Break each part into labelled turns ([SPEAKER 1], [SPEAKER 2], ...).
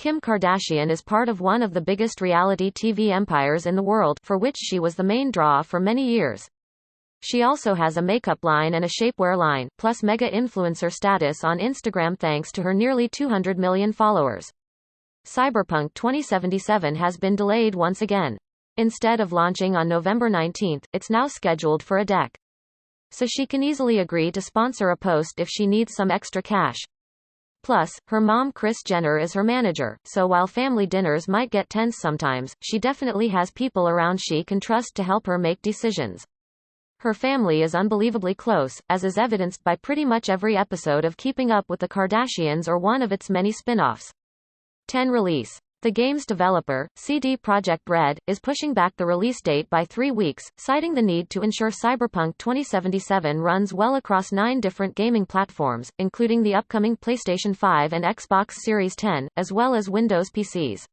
[SPEAKER 1] Kim Kardashian is part of one of the biggest reality TV empires in the world, for which she was the main draw for many years. She also has a makeup line and a shapewear line, plus mega-influencer status on Instagram thanks to her nearly 200 million followers. Cyberpunk 2077 has been delayed once again. Instead of launching on November 19, it's now scheduled for a decade. So she can easily agree to sponsor a post if she needs some extra cash. Plus, her mom Kris Jenner is her manager, so while family dinners might get tense sometimes, she definitely has people around she can trust to help her make decisions. Her family is unbelievably close, as is evidenced by pretty much every episode of Keeping Up with the Kardashians or one of its many spin-offs. 10 Release. The game's developer, CD Projekt Red, is pushing back the release date by 3 weeks, citing the need to ensure Cyberpunk 2077 runs well across 9 different gaming platforms, including the upcoming PlayStation 5 and Xbox Series X, as well as Windows PCs.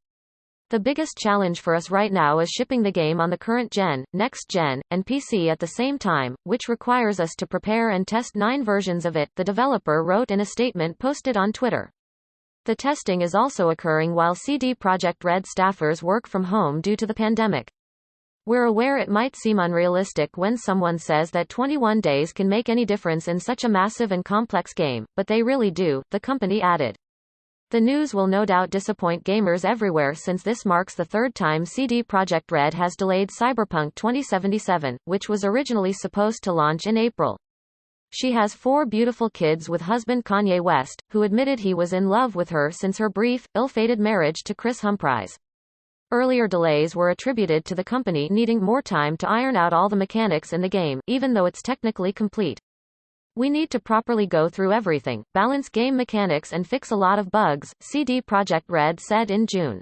[SPEAKER 1] The biggest challenge for us right now is shipping the game on the current gen, next gen, and PC at the same time, which requires us to prepare and test 9 versions of it, the developer wrote in a statement posted on Twitter. The testing is also occurring while CD Projekt Red staffers work from home due to the pandemic. We're aware it might seem unrealistic when someone says that 21 days can make any difference in such a massive and complex game, but they really do, the company added. The news will no doubt disappoint gamers everywhere since this marks the 3rd time CD Projekt Red has delayed Cyberpunk 2077, which was originally supposed to launch in April. She has 4 beautiful kids with husband Kanye West, who admitted he was in love with her since her brief, ill-fated marriage to Kris Humphries. Earlier delays were attributed to the company needing more time to iron out all the mechanics in the game, even though it's technically complete. We need to properly go through everything, balance game mechanics and fix a lot of bugs, CD Projekt Red said in June.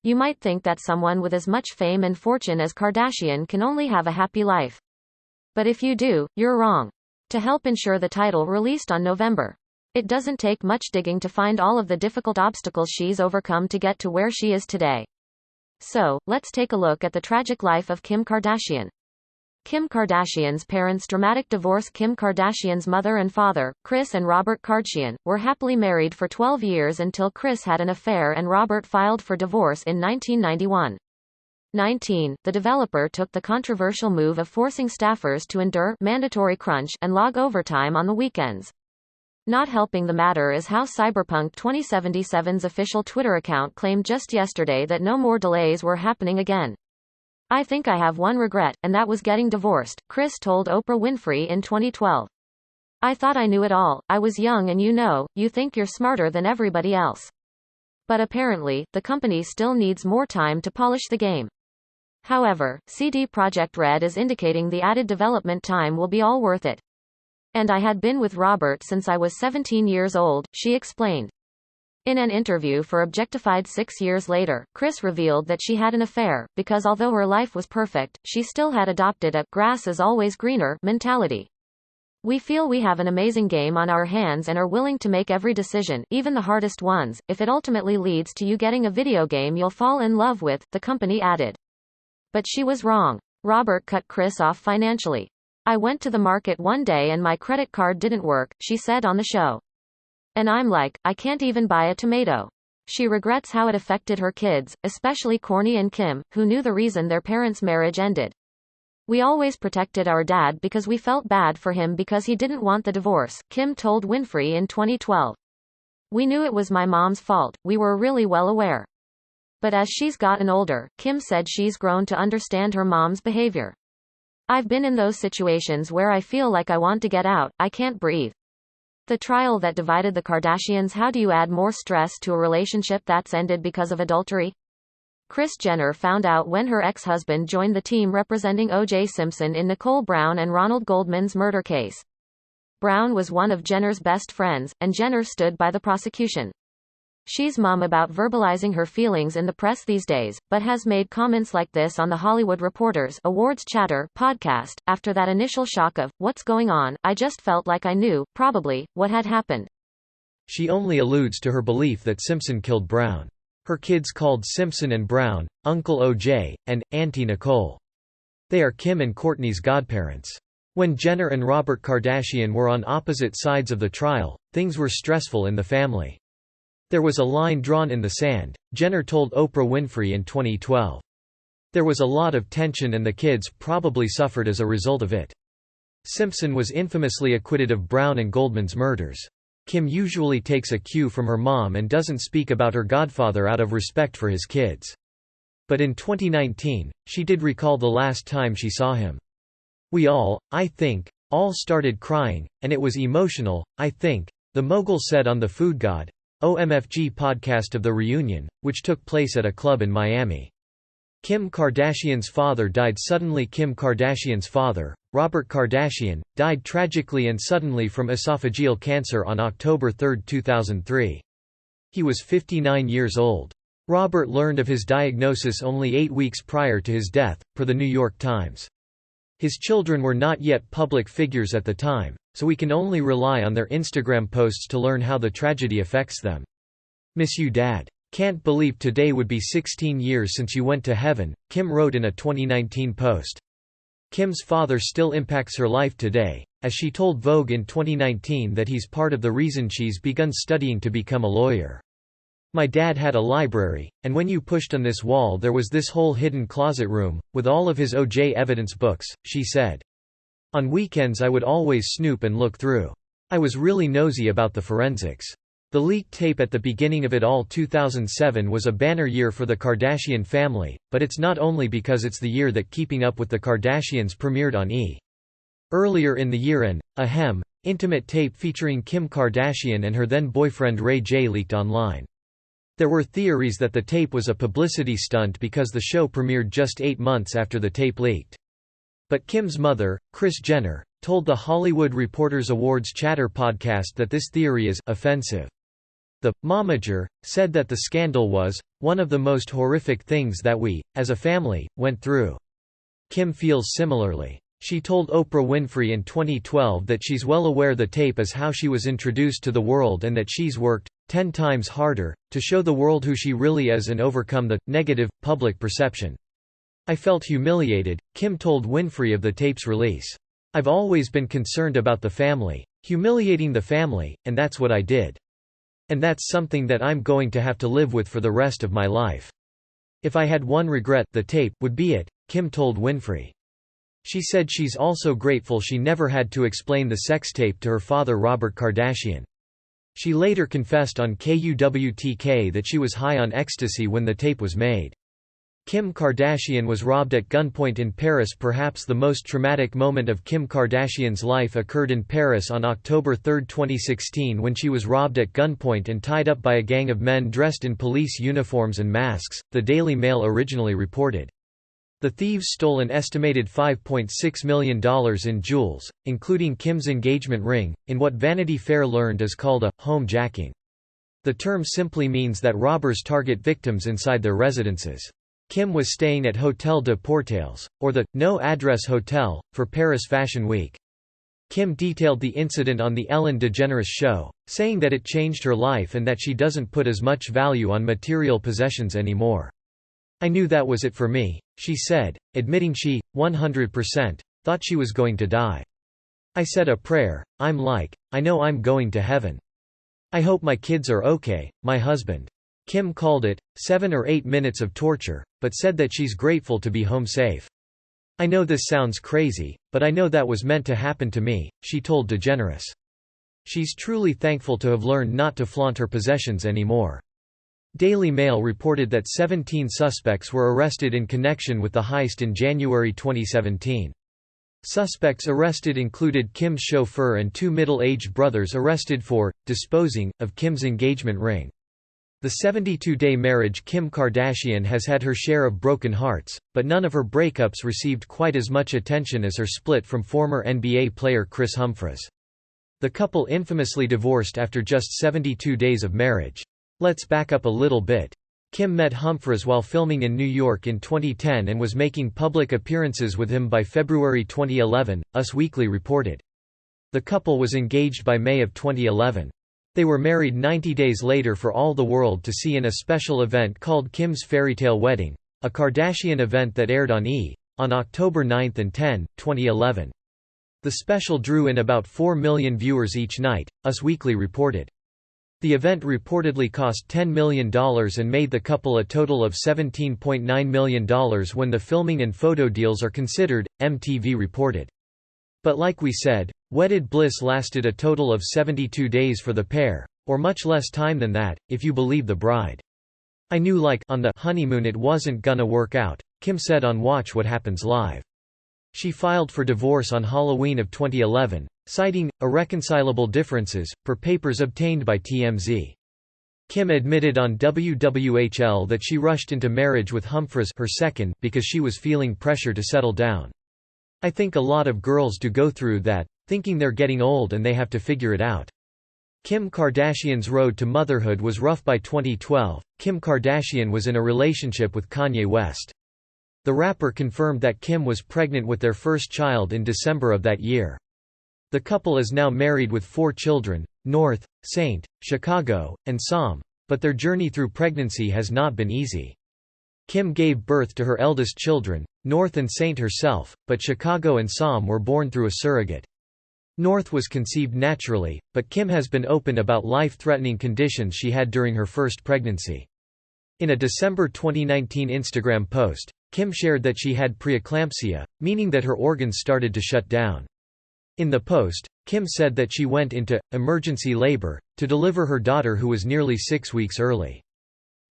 [SPEAKER 1] You might think that someone with as much fame and fortune as Kardashian can only have a happy life. But if you do, you're wrong. To help ensure the title released on November. It doesn't take much digging to find all of the difficult obstacles she's overcome to get to where she is today. So, let's take a look at the tragic life of Kim Kardashian. Kim Kardashian's parents' dramatic divorce. Kim Kardashian's mother and father, Kris and Robert Kardashian, were happily married for 12 years until Kris had an affair and Robert filed for divorce in 1991. 19. The developer took the controversial move of forcing staffers to endure mandatory crunch and log overtime on the weekends. Not helping the matter is how Cyberpunk 2077's official Twitter account claimed just yesterday that no more delays were happening again. I think I have one regret, and that was getting divorced, Kris told Oprah Winfrey in 2012. I thought I knew it all, I was young and you think you're smarter than everybody else. But apparently, the company still needs more time to polish the game. However, CD Projekt Red is indicating the added development time will be all worth it. And I had been with Robert since I was 17 years old, she explained. In an interview for Objectified 6 years later, Kris revealed that she had an affair, because although her life was perfect, she still had adopted a grass is always greener mentality. We feel we have an amazing game on our hands and are willing to make every decision, even the hardest ones, if it ultimately leads to you getting a video game you'll fall in love with, the company added. But she was wrong. Robert cut Kris off financially. I went to the market one day and my credit card didn't work, she said on the show. And I'm like, I can't even buy a tomato. She regrets how it affected her kids, especially Kourtney and Kim, who knew the reason their parents' marriage ended. We always protected our dad because we felt bad for him because he didn't want the divorce, Kim told Winfrey in 2012. We knew it was my mom's fault, we were really well aware. But as she's gotten older, Kim said she's grown to understand her mom's behavior. I've been in those situations where I feel like I want to get out, I can't breathe. The trial that divided the Kardashians. How do you add more stress to a relationship that's ended because of adultery? Kris Jenner found out when her ex-husband joined the team representing O.J. Simpson in Nicole Brown and Ronald Goldman's murder case. Brown was one of Jenner's best friends, and Jenner stood by the prosecution. She's mum about verbalizing her feelings in the press these days, but has made comments like this on the Hollywood Reporters Awards Chatter podcast. After that initial shock of, what's going on, I just felt like I knew, probably, what had happened.
[SPEAKER 2] She only alludes to her belief that Simpson killed Brown. Her kids called Simpson and Brown, Uncle O.J., and Auntie Nicole. They are Kim and Kourtney's godparents. When Jenner and Robert Kardashian were on opposite sides of the trial, things were stressful in the family. There was a line drawn in the sand, Jenner told Oprah Winfrey in 2012. There was a lot of tension and the kids probably suffered as a result of it. Simpson was infamously acquitted of Brown and Goldman's murders. Kim usually takes a cue from her mom and doesn't speak about her godfather out of respect for his kids. But in 2019, she did recall the last time she saw him. "We all, I think, all started crying, and it was emotional, I think," the mogul said on the Food God, OMFG podcast of the reunion, which took place at a club in Miami. Kim Kardashian's father died suddenly. Kim Kardashian's father, Robert Kardashian, died tragically and suddenly from esophageal cancer on October 3, 2003. He was 59 years old. Robert learned of his diagnosis only 8 weeks prior to his death, per the New York Times. His children were not yet public figures at the time, so we can only rely on their Instagram posts to learn how the tragedy affects them. "Miss you, Dad. Can't believe today would be 16 years since you went to heaven," Kim wrote in a 2019 post. Kim's father still impacts her life today, as she told Vogue in 2019 that he's part of the reason she's begun studying to become a lawyer. "My dad had a library, and when you pushed on this wall there was this whole hidden closet room, with all of his OJ evidence books," she said. "On weekends I would always snoop and look through. I was really nosy about the forensics." The leaked tape at the beginning of it all 2007 was a banner year for the Kardashian family, but it's not only because it's the year that Keeping Up with the Kardashians premiered on E! Earlier in the year an intimate tape featuring Kim Kardashian and her then-boyfriend Ray J leaked online. There were theories that the tape was a publicity stunt because the show premiered just 8 months after the tape leaked. But Kim's mother, Kris Jenner, told the Hollywood Reporters Awards Chatter podcast that this theory is offensive. The momager said that the scandal was one of the most horrific things that we, as a family, went through. Kim feels similarly. She told Oprah Winfrey in 2012 that she's well aware the tape is how she was introduced to the world and that she's worked 10 times harder to show the world who she really is and overcome the negative public perception. "I felt humiliated," Kim told Winfrey of the tape's release. "I've always been concerned about the family, humiliating the family, and that's what I did. And that's something that I'm going to have to live with for the rest of my life. If I had one regret, the tape would be it," Kim told Winfrey. She said she's also grateful she never had to explain the sex tape to her father Robert Kardashian. She later confessed on KUWTK that she was high on ecstasy when the tape was made. Kim Kardashian was robbed at gunpoint in Paris. Perhaps the most traumatic moment of Kim Kardashian's life occurred in Paris on October 3, 2016 when she was robbed at gunpoint and tied up by a gang of men dressed in police uniforms and masks, the Daily Mail originally reported. The thieves stole an estimated $5.6 million in jewels, including Kim's engagement ring, in what Vanity Fair learned is called a home jacking. The term simply means that robbers target victims inside their residences. Kim was staying at Hôtel de Portales, or the no-address hotel, for Paris Fashion Week. Kim detailed the incident on The Ellen DeGeneres Show, saying that it changed her life and that she doesn't put as much value on material possessions anymore. "I knew that was it for me," she said, admitting she, 100%, thought she was going to die. "I said a prayer, I'm like, I know I'm going to heaven. I hope my kids are okay, my husband." Kim called it 7 or 8 minutes of torture, but said that she's grateful to be home safe. "I know this sounds crazy, but I know that was meant to happen to me," she told DeGeneres. She's truly thankful to have learned not to flaunt her possessions anymore. Daily Mail reported that 17 suspects were arrested in connection with the heist in January 2017. Suspects arrested included Kim's chauffeur and 2 middle-aged brothers arrested for disposing of Kim's engagement ring. The 72-day marriage. Kim Kardashian has had her share of broken hearts, but none of her breakups received quite as much attention as her split from former NBA player Kris Humphries. The couple infamously divorced after just 72 days of marriage. Let's back up a little bit. Kim met Humphries while filming in New York in 2010 and was making public appearances with him by February 2011, Us Weekly reported. The couple was engaged by May of 2011. They were married 90 days later for all the world to see in a special event called Kim's Fairytale Wedding, a Kardashian event that aired on E! On October 9 and 10, 2011. The special drew in about 4 million viewers each night, Us Weekly reported. The event reportedly cost $10 million and made the couple a total of $17.9 million when the filming and photo deals are considered, MTV reported. But like we said, wedded bliss lasted a total of 72 days for the pair, or much less time than that, if you believe the bride. "I knew on the honeymoon it wasn't gonna work out," Kim said on Watch What Happens Live. She filed for divorce on Halloween of 2011, citing irreconcilable differences, per papers obtained by TMZ. Kim admitted on WWHL that she rushed into marriage with Humphries, her second, because she was feeling pressure to settle down. "I think a lot of girls do go through that, thinking they're getting old and they have to figure it out." Kim Kardashian's road to motherhood was rough. By 2012, Kim Kardashian was in a relationship with Kanye West. The rapper confirmed that Kim was pregnant with their first child in December of that year. The couple is now married with 4 children, North, St., Chicago, and Psalm, but their journey through pregnancy has not been easy. Kim gave birth to her eldest children, North and St. herself, but Chicago and Psalm were born through a surrogate. North was conceived naturally, but Kim has been open about life-threatening conditions she had during her first pregnancy. In a December 2019 Instagram post, Kim shared that she had preeclampsia, meaning that her organs started to shut down. In the post, Kim said that she went into emergency labor to deliver her daughter, who was nearly 6 weeks early.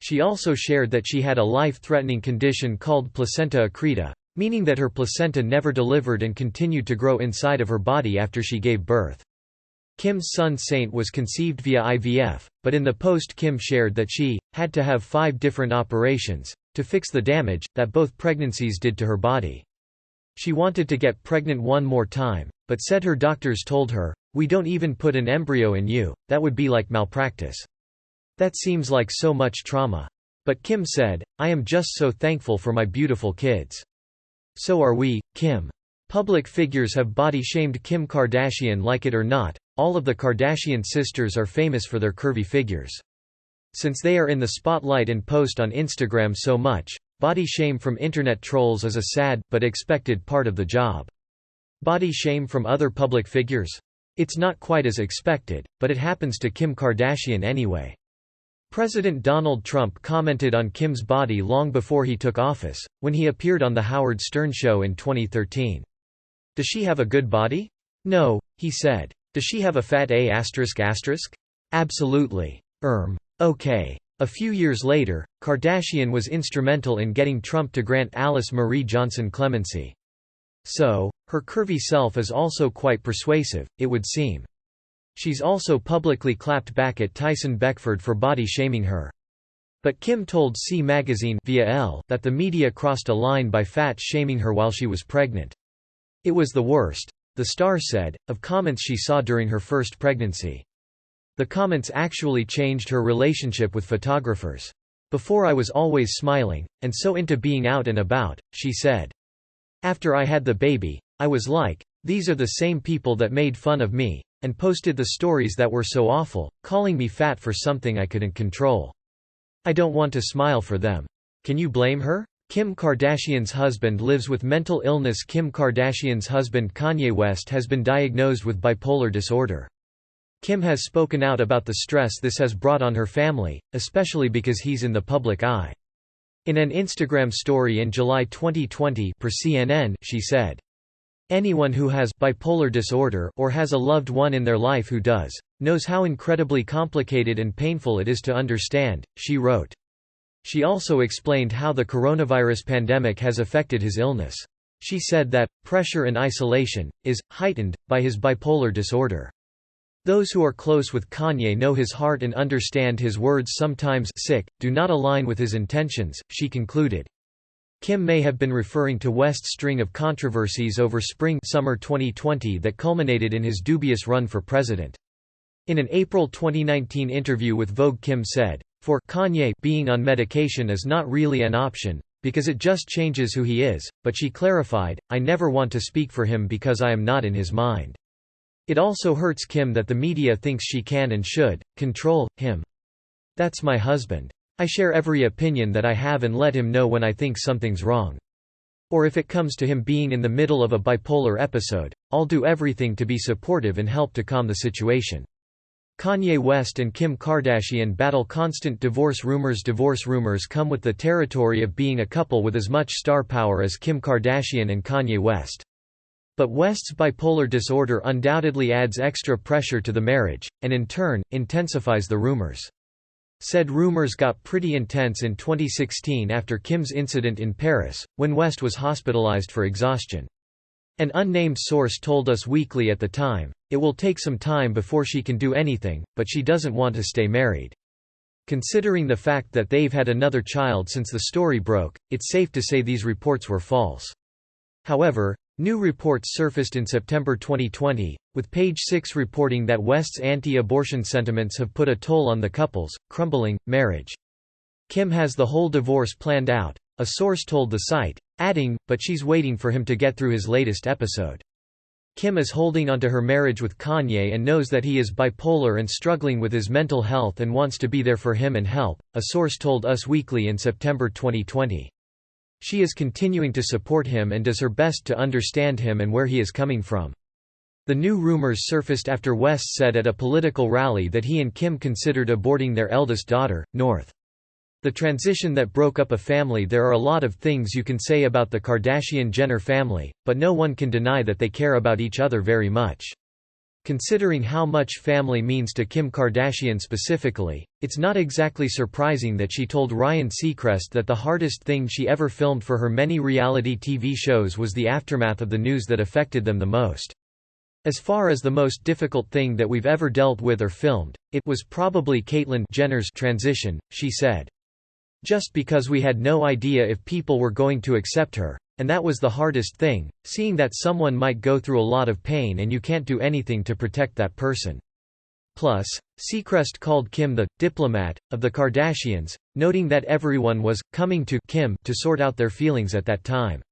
[SPEAKER 2] She also shared that she had a life-threatening condition called placenta accreta, meaning that her placenta never delivered and continued to grow inside of her body after she gave birth. Kim's son Saint was conceived via IVF, but in the post Kim shared that she had to have 5 different operations to fix the damage that both pregnancies did to her body. She wanted to get pregnant one more time, but said her doctors told her, "We don't even put an embryo in you, that would be like malpractice. That seems like so much trauma." But Kim said, "I am just so thankful for my beautiful kids." So are we, Kim. Public figures have body-shamed Kim Kardashian. Like it or not, all of the Kardashian sisters are famous for their curvy figures. Since they are in the spotlight and post on Instagram so much, body shame from internet trolls is a sad, but expected part of the job. Body shame from other public figures? It's not quite as expected, but it happens to Kim Kardashian anyway. President Donald Trump commented on Kim's body long before he took office, when he appeared on The Howard Stern Show in 2013. "Does she have a good body? No," he said. "Does she have a fat A****? Absolutely. Okay." A few years later, Kardashian was instrumental in getting Trump to grant Alice Marie Johnson clemency. So, her curvy self is also quite persuasive, it would seem. She's also publicly clapped back at Tyson Beckford for body-shaming her. But Kim told C Magazine via Elle that the media crossed a line by fat-shaming her while she was pregnant. "It was the worst," the star said, of comments she saw during her first pregnancy. The comments actually changed her relationship with photographers. "Before I was always smiling, and so into being out and about," she said. "After I had the baby, I was like, these are the same people that made fun of me, and posted the stories that were so awful, calling me fat for something I couldn't control. I don't want to smile for them. Can you blame her?" Kim Kardashian's husband lives with mental illness. Kim Kardashian's husband Kanye West has been diagnosed with bipolar disorder. Kim has spoken out about the stress this has brought on her family, especially because he's in the public eye. In an Instagram story in July 2020 per CNN, she said, "Anyone who has bipolar disorder or has a loved one in their life who does, knows how incredibly complicated and painful it is to understand," she wrote. She also explained how the coronavirus pandemic has affected his illness. She said that pressure and isolation is heightened by his bipolar disorder. "Those who are close with Kanye know his heart and understand his words sometimes do not align with his intentions," she concluded. Kim may have been referring to West's string of controversies over spring-summer 2020 that culminated in his dubious run for president. In an April 2019 interview with Vogue, Kim said, "For Kanye, being on medication is not really an option, because it just changes who he is," but she clarified, "I never want to speak for him because I am not in his mind." It also hurts Kim that the media thinks she can and should control him. "That's my husband. I share every opinion that I have and let him know when I think something's wrong. Or if it comes to him being in the middle of a bipolar episode, I'll do everything to be supportive and help to calm the situation." Kanye West and Kim Kardashian battle constant divorce rumors. Divorce rumors come with the territory of being a couple with as much star power as Kim Kardashian and Kanye West. But West's bipolar disorder undoubtedly adds extra pressure to the marriage, and in turn, intensifies the rumors. Said rumors got pretty intense in 2016 after Kim's incident in Paris, when West was hospitalized for exhaustion. An unnamed source told Us Weekly at the time, "It will take some time before she can do anything, but she doesn't want to stay married." Considering the fact that they've had another child since the story broke, it's safe to say these reports were false. However, new reports surfaced in September 2020, with Page Six reporting that West's anti-abortion sentiments have put a toll on the couple's crumbling marriage. Kim has the whole divorce planned out, a source told the site, adding, but she's waiting for him to get through his latest episode. Kim is holding onto her marriage with Kanye and knows that he is bipolar and struggling with his mental health and wants to be there for him and help, a source told Us Weekly in September 2020. She is continuing to support him and does her best to understand him and where he is coming from. The new rumors surfaced after West said at a political rally that he and Kim considered aborting their eldest daughter, North. The transition that broke up a family. There are a lot of things you can say about the Kardashian-Jenner family, but no one can deny that they care about each other very much. Considering how much family means to Kim Kardashian specifically, it's not exactly surprising that she told Ryan Seacrest that the hardest thing she ever filmed for her many reality TV shows was the aftermath of the news that affected them the most. As far as the most difficult thing that we've ever dealt with or filmed, it was probably Caitlyn Jenner's transition, she said. Just because we had no idea if people were going to accept her. And that was the hardest thing, seeing that someone might go through a lot of pain and you can't do anything to protect that person. Plus, Seacrest called Kim the diplomat of the Kardashians, noting that everyone was coming to Kim to sort out their feelings at that time.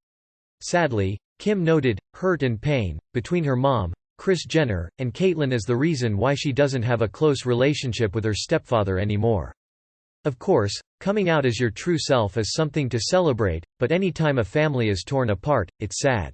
[SPEAKER 2] Sadly, Kim noted hurt and pain between her mom, Kris Jenner, and Caitlyn as the reason why she doesn't have a close relationship with her stepfather anymore. Of course, coming out as your true self is something to celebrate, but any time a family is torn apart, it's sad.